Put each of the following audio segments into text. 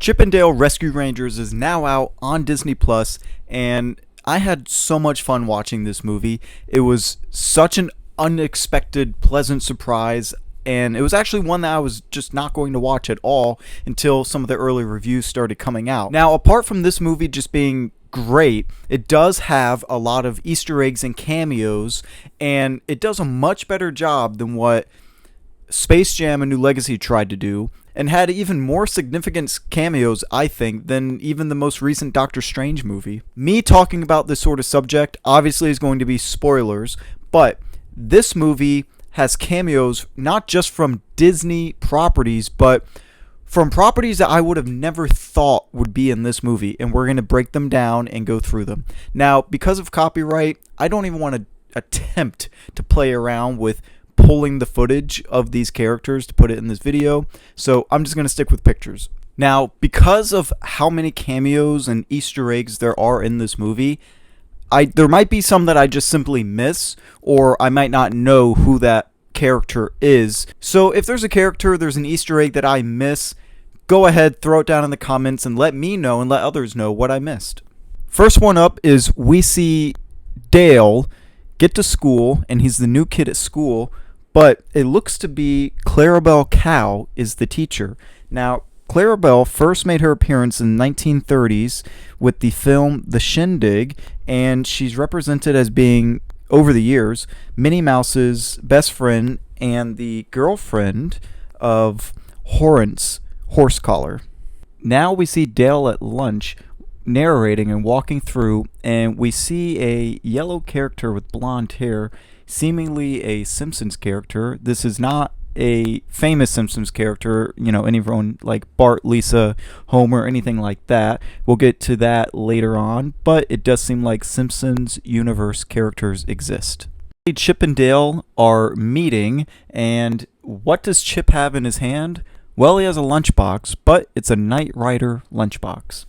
Chip 'n Dale Rescue Rangers is now out on Disney Plus, and I had so much fun watching this movie. It was such an unexpected, pleasant surprise, and it was actually one that I was just not going to watch at all until some of the early reviews started coming out. Now, apart from this movie just being great, it does have a lot of Easter eggs and cameos, and it does a much better job than what Space Jam: A New Legacy tried to do, and had even more significant cameos, I think, than even the most recent Doctor Strange movie. Me talking about this sort of subject obviously is going to be spoilers, but this movie has cameos not just from Disney properties, but from properties that I would have never thought would be in this movie, and we're going to break them down and go through them. Now, because of copyright, I don't even want to attempt to play around with pulling the footage of these characters to put it in this video, so I'm just going to stick with pictures. Now, because of how many cameos and Easter eggs there are in this movie, there might be some that I just simply miss, or I might not know who that character is. So if there's a character, there's an Easter egg that I miss, go ahead, throw it down in the comments and let me know and let others know what I missed. First one up is we see Dale get to school, and he's the new kid at school, but it looks to be Clarabelle Cow is the teacher. Now, Clarabelle first made her appearance in the 1930s with the film The Shindig, and she's represented as being, over the years, Minnie Mouse's best friend and the girlfriend of Horrence Horsecollar. Now we see Dale at lunch narrating and walking through, and we see a yellow character with blonde hair, seemingly a Simpsons character. This is not a famous Simpsons character, anyone like Bart, Lisa, Homer, anything like that. We'll get to that later on, but it does seem like Simpsons universe characters exist. Chip and Dale are meeting, and what does Chip have in his hand? Well, he has a lunchbox, but it's a Knight Rider lunchbox.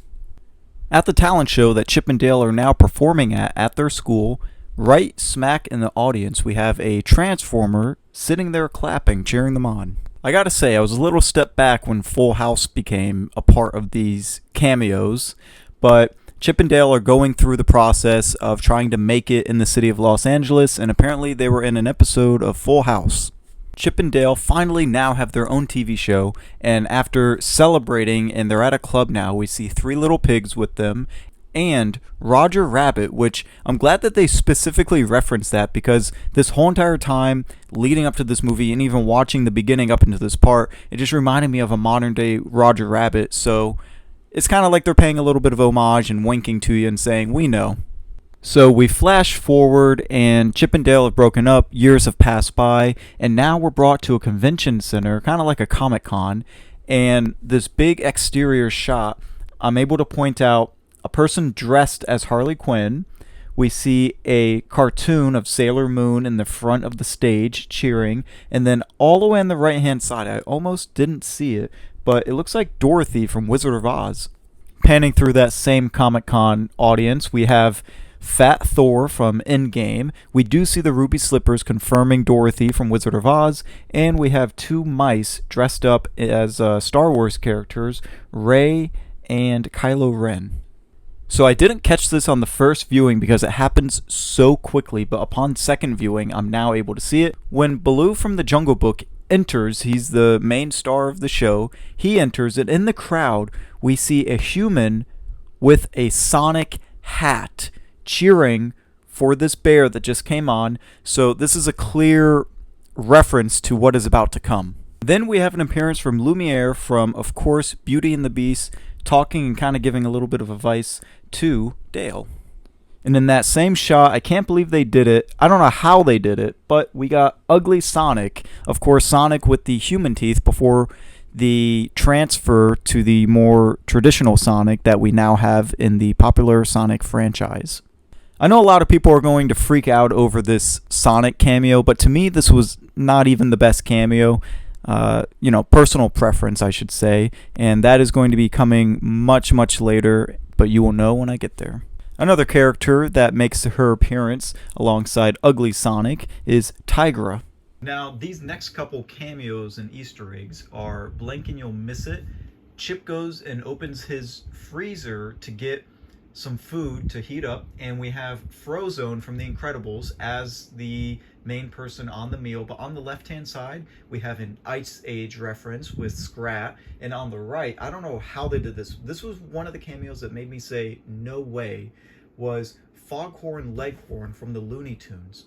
At the talent show that Chip and Dale are now performing at their school, right smack in the audience, we have a Transformer sitting there clapping, cheering them on. I gotta say, I was a little step back when Full House became a part of these cameos, but Chip and Dale are going through the process of trying to make it in the city of Los Angeles, and apparently they were in an episode of Full House. Chip and Dale finally now have their own TV show, and after celebrating, and they're at a club now, we see three little pigs with them, and Roger Rabbit, which I'm glad that they specifically referenced that, because this whole entire time leading up to this movie, and even watching the beginning up into this part, it just reminded me of a modern day Roger Rabbit, so it's kind of like they're paying a little bit of homage and winking to you and saying, we know. So we flash forward, and Chip and Dale have broken up, years have passed by, and now we're brought to a convention center, kind of like a Comic-Con, and this big exterior shot, I'm able to point out a person dressed as Harley Quinn. We see a cartoon of Sailor Moon in the front of the stage cheering, and then all the way on the right hand side, I almost didn't see it, but it looks like Dorothy from Wizard of Oz. Panning through that same Comic-Con audience, we have Fat Thor from Endgame. We do see the ruby slippers confirming Dorothy from Wizard of Oz, and we have two mice dressed up as Star Wars characters, Rey and Kylo Ren. So I didn't catch this on the first viewing because it happens so quickly, but upon second viewing, I'm now able to see it. When Baloo from the Jungle Book enters, he's the main star of the show, he enters, and in the crowd, we see a human with a Sonic hat cheering for this bear that just came on, so this is a clear reference to what is about to come. Then we have an appearance from Lumiere from, of course, Beauty and the Beast, talking and kind of giving a little bit of advice to Dale. And in that same shot, I can't believe they did it. I don't know how they did it, but we got Ugly Sonic. Of course, Sonic with the human teeth before the transfer to the more traditional Sonic that we now have in the popular Sonic franchise. I know a lot of people are going to freak out over this Sonic cameo, but to me, this was not even the best cameo. Personal preference, I should say, and that is going to be coming much, much later, but you will know when I get there. Another character that makes her appearance alongside Ugly Sonic is Tigra. Now, these next couple cameos and Easter eggs are Blink and You'll Miss It Chip goes and opens his freezer to get some food to heat up, and we have Frozone from The Incredibles as the main person on the meal. But on the left-hand side, we have an Ice Age reference with Scrat, and on the right, I don't know how they did this. This was one of the cameos that made me say, no way, was Foghorn Leghorn from the Looney Tunes.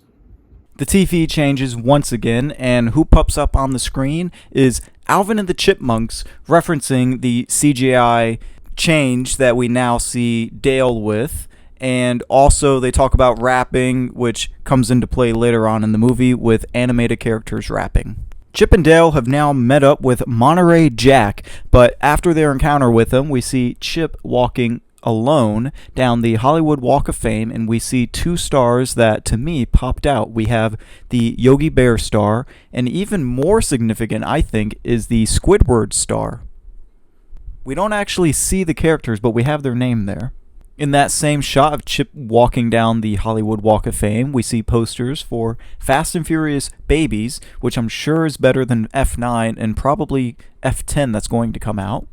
The TV changes once again, and who pops up on the screen is Alvin and the Chipmunks, referencing the CGI change that we now see Dale with. And also they talk about rapping, which comes into play later on in the movie with animated characters rapping. Chip and Dale have now met up with Monterey Jack, but after their encounter with him, we see Chip walking alone down the Hollywood Walk of Fame, and we see two stars that to me popped out. We have the Yogi Bear star, and even more significant, I think, is the Squidward star. We don't actually see the characters, but we have their name there. In that same shot of Chip walking down the Hollywood Walk of Fame, we see posters for Fast and Furious Babies, which I'm sure is better than F9 and probably F10 that's going to come out.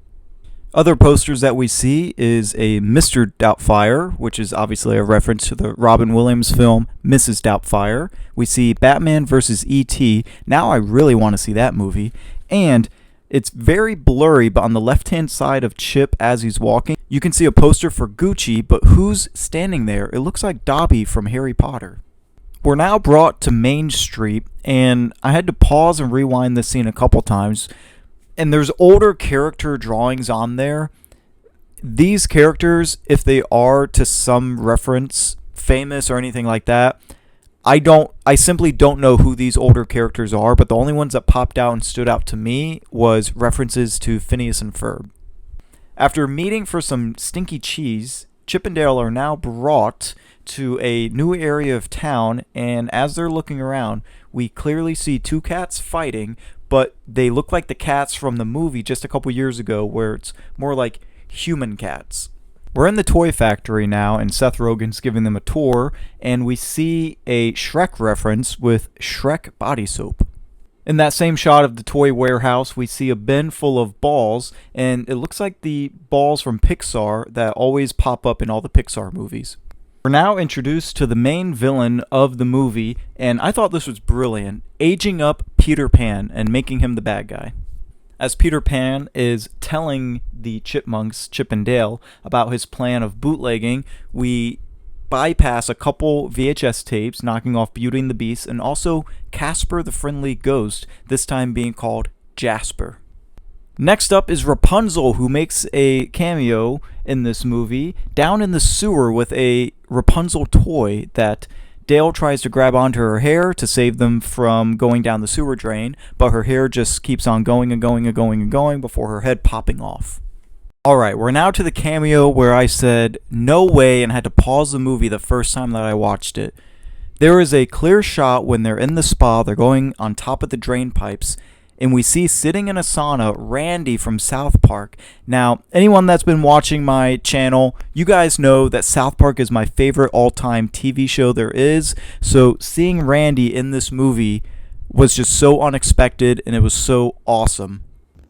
Other posters that we see is a Mr. Doubtfire, which is obviously a reference to the Robin Williams film Mrs. Doubtfire. We see Batman vs. E.T. Now I really want to see that movie. And it's very blurry, but on the left-hand side of Chip as he's walking, you can see a poster for Gucci, but who's standing there? It looks like Dobby from Harry Potter. We're now brought to Main Street, and I had to pause and rewind this scene a couple times. And there's older character drawings on there. These characters, if they are to some reference famous or anything like that, I simply don't know who these older characters are, but the only ones that popped out and stood out to me was references to Phineas and Ferb. After meeting for some stinky cheese, Chip and Dale are now brought to a new area of town, and as they're looking around, we clearly see two cats fighting, but they look like the cats from the movie just a couple years ago, where it's more like human cats. We're in the toy factory now, and Seth Rogen's giving them a tour, and we see a Shrek reference with Shrek body soap. In that same shot of the toy warehouse, we see a bin full of balls, and it looks like the balls from Pixar that always pop up in all the Pixar movies. We're now introduced to the main villain of the movie, and I thought this was brilliant, aging up Peter Pan and making him the bad guy. As Peter Pan is telling the chipmunks, Chip and Dale, about his plan of bootlegging, we bypass a couple VHS tapes, knocking off Beauty and the Beast, and also Casper the Friendly Ghost, this time being called Jasper. Next up is Rapunzel, who makes a cameo in this movie down in the sewer with a Rapunzel toy that Dale tries to grab onto her hair to save them from going down the sewer drain, but her hair just keeps on going and going and going and going before her head popping off. Alright, we're now to the cameo where I said no way and had to pause the movie the first time that I watched it. There is a clear shot when they're in the spa, they're going on top of the drain pipes, and we see sitting in a sauna Randy from South Park. Now, anyone that's been watching my channel, you guys know that South Park is my favorite all-time TV show there is. So seeing Randy in this movie was just so unexpected, and it was so awesome.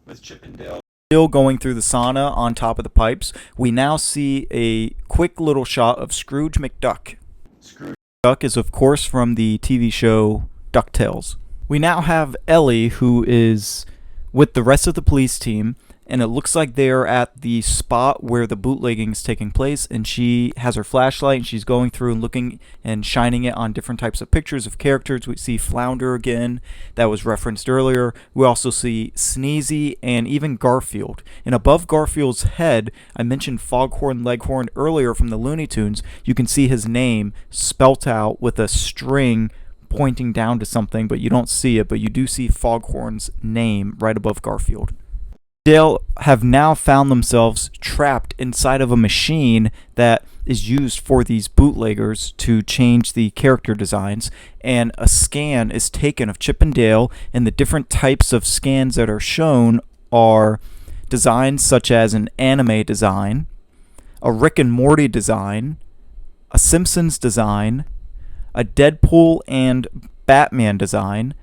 With Chip and Dale still going through the sauna on top of the pipes, we now see a quick little shot of Scrooge McDuck. Scrooge McDuck is, of course, from the TV show DuckTales. We now have Ellie, who is with the rest of the police team, and it looks like they're at the spot where the bootlegging is taking place, and she has her flashlight, and she's going through and looking and shining it on different types of pictures of characters. We see Flounder again, that was referenced earlier. We also see Sneezy and even Garfield. And above Garfield's head, I mentioned Foghorn Leghorn earlier from the Looney Tunes. You can see his name spelt out with a string pointing down to something, but you don't see it, but you do see Foghorn's name right above Garfield. Dale have now found themselves trapped inside of a machine that is used for these bootleggers to change the character designs, and a scan is taken of Chip and Dale, and the different types of scans that are shown are designs such as an anime design, a Rick and Morty design, a Simpsons design, a Deadpool and Batman design,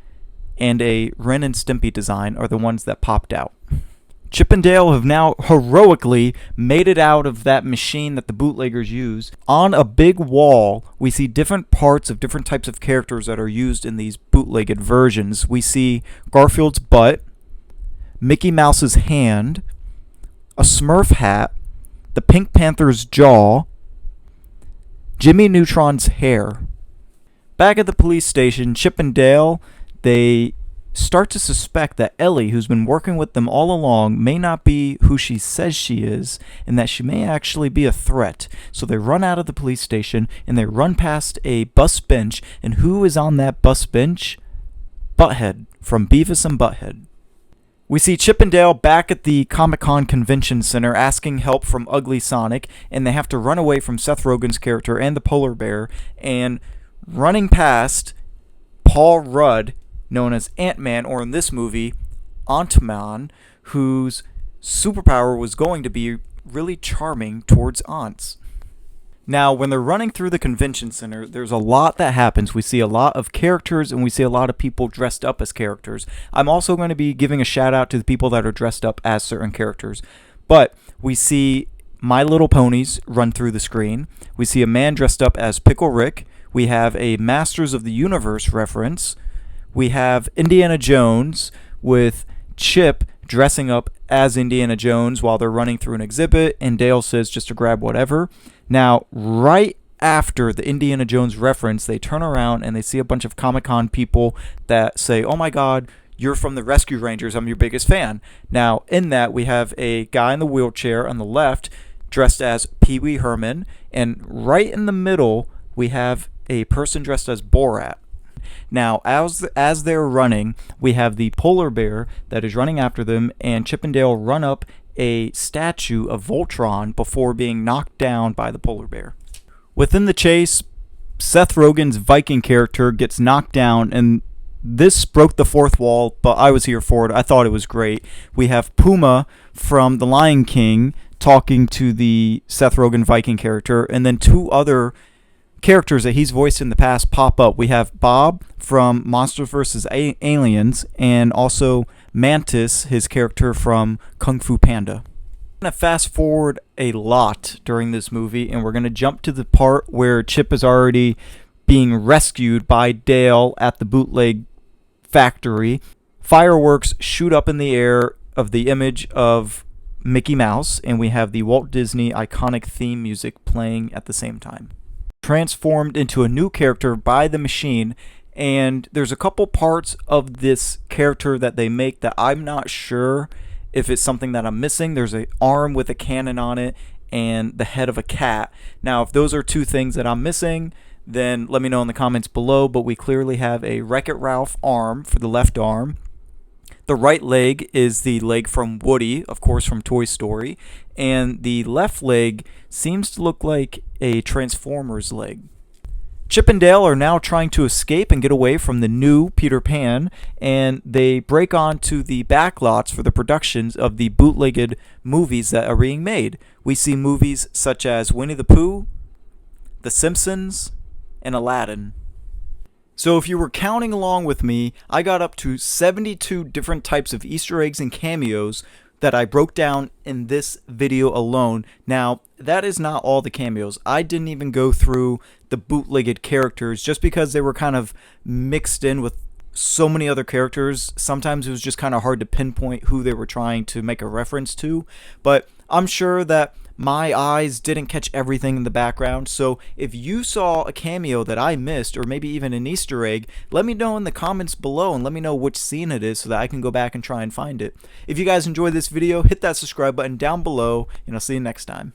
and a Ren and Stimpy design are the ones that popped out. Chip and Dale have now heroically made it out of that machine that the bootleggers use. On a big wall, we see different parts of different types of characters that are used in these bootlegged versions. We see Garfield's butt, Mickey Mouse's hand, a Smurf hat, the Pink Panther's jaw, Jimmy Neutron's hair. Back at the police station, Chip and Dale, they start to suspect that Ellie, who's been working with them all along, may not be who she says she is, and that she may actually be a threat. So they run out of the police station, and they run past a bus bench, and who is on that bus bench? Butthead, from Beavis and Butthead. We see Chip and Dale back at the Comic-Con Convention Center asking help from Ugly Sonic, and they have to run away from Seth Rogen's character and the polar bear, and running past Paul Rudd, known as AntMan, or in this movie, AntMan, whose superpower was going to be really charming towards aunts. Now, when they're running through the convention center, there's a lot that happens. We see a lot of characters, and we see a lot of people dressed up as characters. I'm also going to be giving a shout out to the people that are dressed up as certain characters. But we see My Little Ponies run through the screen. We see a man dressed up as Pickle Rick. We have a Masters of the Universe reference. We have Indiana Jones with Chip dressing up as Indiana Jones while they're running through an exhibit, and Dale says just to grab whatever. Now, right after the Indiana Jones reference, they turn around and they see a bunch of Comic-Con people that say, "Oh my God, you're from the Rescue Rangers, I'm your biggest fan." Now, in that, we have a guy in the wheelchair on the left dressed as Pee Wee Herman, and right in the middle, we have a person dressed as Borat. Now, as they're running, we have the polar bear that is running after them, and Chip and Dale run up a statue of Voltron before being knocked down by the polar bear. Within the chase, Seth Rogen's Viking character gets knocked down, and this broke the fourth wall, but I was here for it. I thought it was great. We have Puma from The Lion King talking to the Seth Rogen Viking character, and then two other characters that he's voiced in the past pop up. We have Bob from Monsters vs. Aliens, and also Mantis, his character from Kung Fu Panda. I'm going to fast forward a lot during this movie, and we're going to jump to the part where Chip is already being rescued by Dale at the bootleg factory. Fireworks shoot up in the air of the image of Mickey Mouse, and we have the Walt Disney iconic theme music playing at the same time. Transformed into a new character by the machine, and there's a couple parts of this character that they make that I'm not sure if it's something that I'm missing. There's an arm with a cannon on it and the head of a cat. Now, if those are two things that I'm missing, then let me know in the comments below, but we clearly have a WreckIt Ralph arm for the left arm. The right leg is the leg from Woody, of course, from Toy Story, and the left leg seems to look like a Transformers leg. Chip and Dale are now trying to escape and get away from the new Peter Pan, and they break onto the backlots for the productions of the bootlegged movies that are being made. We see movies such as Winnie the Pooh, The Simpsons, and Aladdin. So if you were counting along with me, I got up to 72 different types of Easter eggs and cameos that I broke down in this video alone. Now, that is not all the cameos. I didn't even go through the bootlegged characters just because they were kind of mixed in with so many other characters. Sometimes it was just kind of hard to pinpoint who they were trying to make a reference to. But I'm sure that my eyes didn't catch everything in the background, so if you saw a cameo that I missed, or maybe even an Easter egg, let me know in the comments below and let me know which scene it is so that I can go back and try and find it. If you guys enjoyed this video, hit that subscribe button down below, and I'll see you next time.